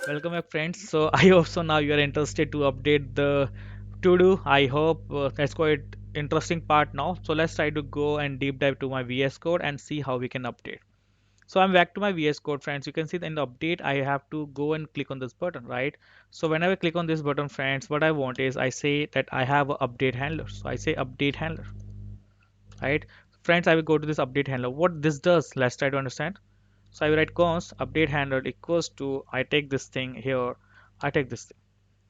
Welcome back, friends. So I hope so now you are interested to update the to do. I hope that's quite interesting part now. So let's try to go and deep dive to my VS Code and see how we can update. So I'm back to my VS Code, friends. You can see that in the update I have to go and click on this button, right? So whenever I click on this button, friends, what I want is I say that I have a update handler. So I say update handler, right? Friends, I will go to this update handler. What this does, let's try to understand. So I will write const update handler equals to I take this thing here, I take this thing,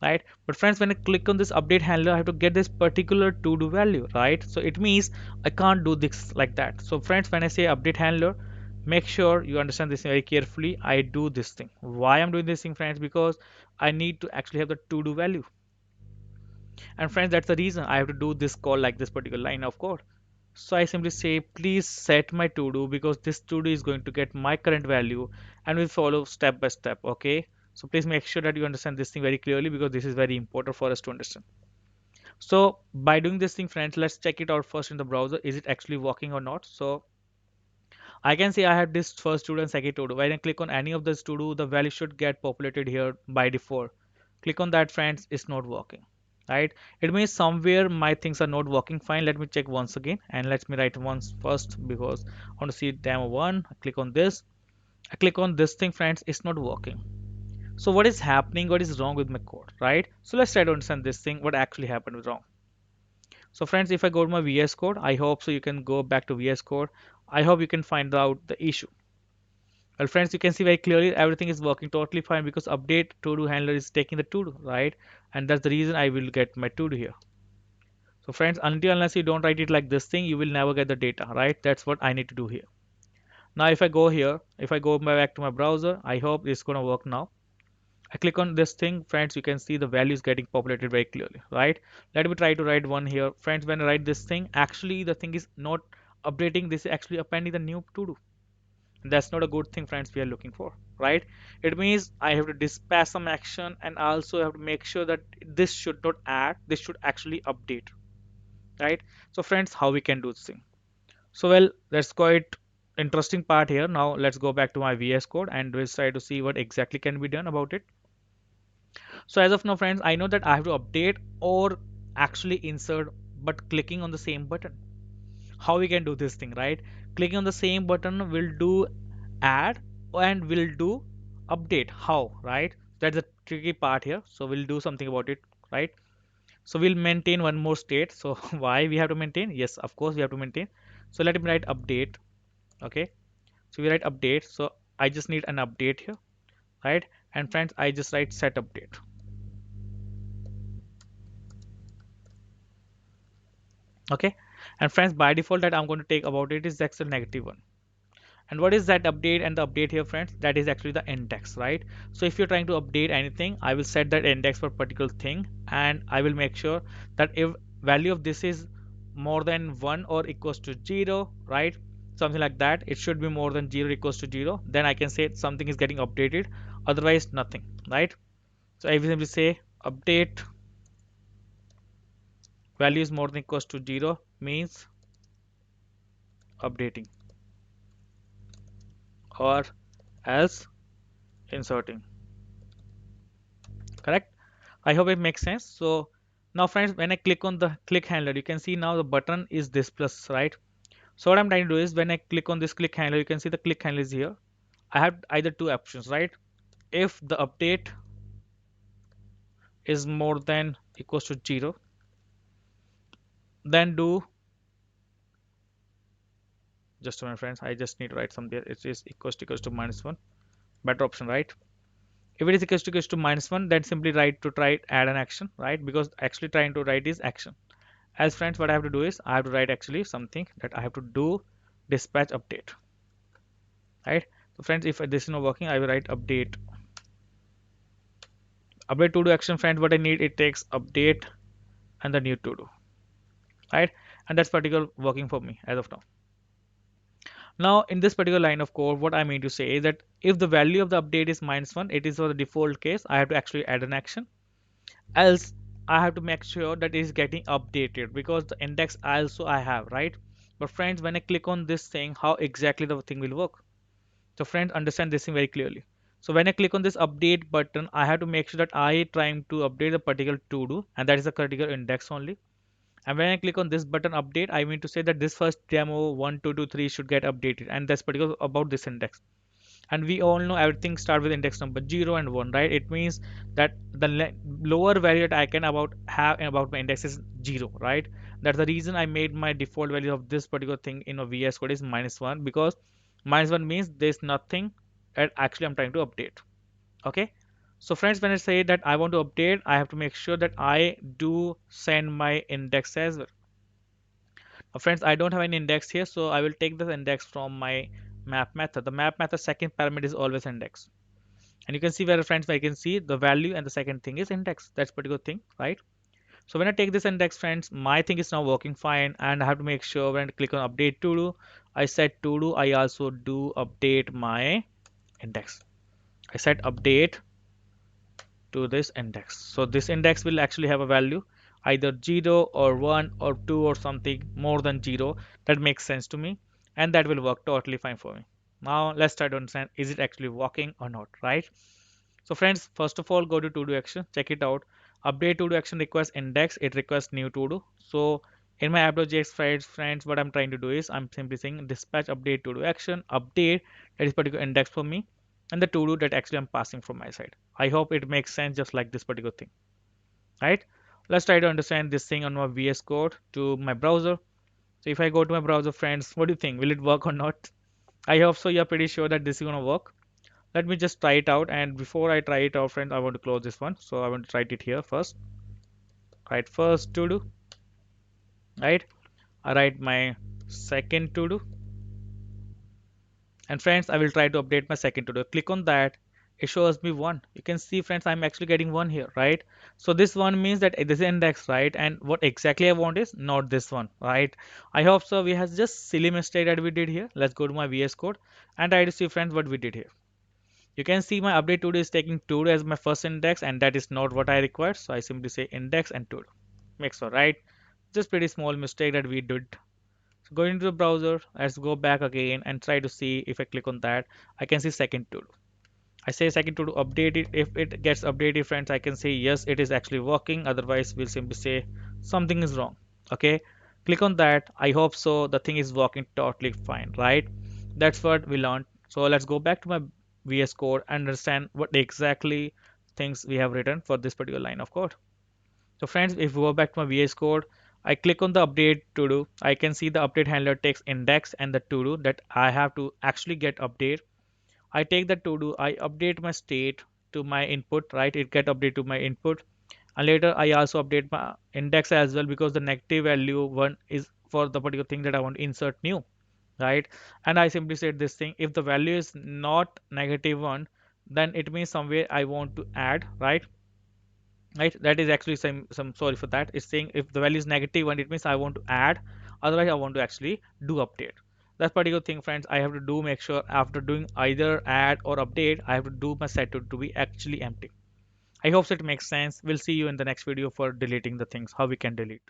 right? But friends, when I click on this update handler, I have to get this particular to do value, right? So it means I can't do this like that. So friends, when I say update handler, make sure you understand this very carefully. I do this thing. Why I'm doing this thing, friends? Because I need to actually have the to do value. And friends, that's the reason I have to do this call like this particular line of code. So I simply say, please set my to do because this to do is going to get my current value and will follow step by step. Okay. So please make sure that you understand this thing very clearly because this is very important for us to understand. So by doing this thing, friends, let's check it out first in the browser. Is it actually working or not? So I can see I have this first to do and second to do. When I click on any of this to do, the value should get populated here by default. Click on that, friends, it's not working. Right? It means somewhere my things are not working fine. Let me check once again and let me write once first because I want to see demo one. I click on this. I click on this thing, friends, it's not working. So what is happening? What is wrong with my code, right? So let's try to understand this thing, what actually happened wrong. So friends, if I go to my VS Code, I hope so you can go back to VS Code. I hope you can find out the issue. Well, friends, you can see very clearly everything is working totally fine because update to do handler is taking the to do, right? And that's the reason I will get my to do here. So friends, until unless you don't write it like this thing, you will never get the data, right? That's what I need to do here. Now, if I go here, if I go back to my browser, I hope it's gonna work now. I click on this thing, friends, you can see the values getting populated very clearly, right? Let me try to write one here. Friends, when I write this thing, actually the thing is not updating, this is actually appending the new to do. That's not a good thing, friends, we are looking for, right? It means I have to dispatch some action and I also have to make sure that this should not add, this should actually update, right? So friends, how we can do this thing? So well, that's quite interesting part here. Now let's go back to my VS code and we'll try to see what exactly can be done about it. So as of now, friends, I know that I have to update or actually insert but clicking on the same button. How we can do this thing, right? Clicking on the same button will do add and will do update. How, right? That's the tricky part here. So we'll do something about it, right? So we'll maintain one more state. So why we have to maintain? Yes, of course we have to maintain. So let me write update. Okay. So we write update. So I just need an update here, right? And friends, I just write set update. Okay. And friends, by default that I'm going to take about it is the actual negative one. And what is that update and the update here, friends? That is actually the index, right? So if you're trying to update anything, I will set that index for a particular thing and I will make sure that if value of this is more than 1 or equals to 0, right? Something like that. It should be more than 0 equals to 0. Then I can say something is getting updated. Otherwise, nothing, right? So I will simply say update value is more than equals to 0 means updating or else inserting. Correct? I hope it makes sense. So now friends, when I click on the click handler, you can see now the button is this plus, right? So what I'm trying to do is when I click on this click handler, you can see the click handler is here. I have either two options, right? If the update is more than equals to 0, then do just a minute, friends. I just need to write some there. It is equals to minus 1. Better option, right? If it is equals to minus 1, then simply write to try add an action, right? Because actually trying to write is action. As friends, what I have to do is I have to write actually something that I have to do dispatch update, right? So friends, if this is not working, I will write update to do action. Friends, what I need, it takes update and the new to do, right? And that's particular working for me as of now. Now in this particular line of code, what I mean to say is that if the value of the update is minus 1, it is for the default case. I have to actually add an action. Else I have to make sure that it is getting updated because the index also I have, right? But friends, when I click on this thing, how exactly the thing will work? So friends, understand this thing very clearly. So when I click on this update button, I have to make sure that I trying to update a particular to do, and that is a particular index only. And when I click on this button update, I mean to say that this first demo 1, 2, 2, 3 should get updated, and that's particular about this index. And we all know everything start with index number 0 and 1, right? It means that the lower value that I can about have about my index is 0, right? That's the reason I made my default value of this particular thing in a VS code is -1, because -1 means there's nothing that actually I'm trying to update. Okay, so friends, when I say that I want to update, I have to make sure that I do send my index as well. Friends, I don't have any index here, so I will take this index from my map method. The map method second parameter is always index. And you can see where, friends, I can see the value, and the second thing is index. That's particular thing, right? So when I take this index, friends, my thing is now working fine, and I have to make sure when I click on update to do, I set to do, I also do update my index. I set update to this index. So this index will actually have a value either 0 or 1 or 2 or something more than 0. That makes sense to me, and that will work totally fine for me. Now let's try to understand, is it actually working or not, right? So friends, first of all, go to to-do action, check it out. Update to-do action requires index, it requires new to-do. So in my app.js files, friends, what I'm trying to do is I'm simply saying dispatch update to-do action, update that is particular index for me, and the to-do that actually I'm passing from my side. I hope it makes sense just like this particular thing, right? Let's try to understand this thing on my VS Code to my browser. So if I go to my browser, friends, what do you think? Will it work or not? I hope so. You're pretty sure that this is gonna work. Let me just try it out, and before I try it out, friends, I want to close this one. So I want to write it here first. Write first to do, right? I write my second to do, and friends, I will try to update my second to do. Click on that, it shows me one. You can see, friends, I'm actually getting one here, right? So this one means that this is index, right? And what exactly I want is not this one, right? I hope so. We have just silly mistake that we did here. Let's go to my VS Code and try to see, friends, what we did here. You can see my update to do is taking to do as my first index, and that is not what I require. So I simply say index and to do. Makes all right. Just pretty small mistake that we did. So going into the browser, let's go back again and try to see if I click on that, I can see second to do. I say second to do update it. If it gets updated, friends, I can say yes, it is actually working. Otherwise, we'll simply say something is wrong. Okay. Click on that. I hope so. The thing is working totally fine, right? That's what we learned. So let's go back to my VS Code and understand what exactly things we have written for this particular line of code. So friends, if we go back to my VS Code, I click on the update to do. I can see the update handler takes index and the to do that I have to actually get update. I take the to do, I update my state to my input, right? It get update to my input. And later I also update my index as well, because the negative value one is for the particular thing that I want to insert new, right? And I simply said this thing, if the value is not negative one, then it means somewhere I want to add, right? That is actually some sorry for that. It's saying if the value is negative one, it means I want to add, otherwise I want to actually do update. That particular thing, friends, I have to do make sure after doing either add or update, I have to do my set to be actually empty. I hope that makes sense. We'll see you in the next video for deleting the things, how we can delete.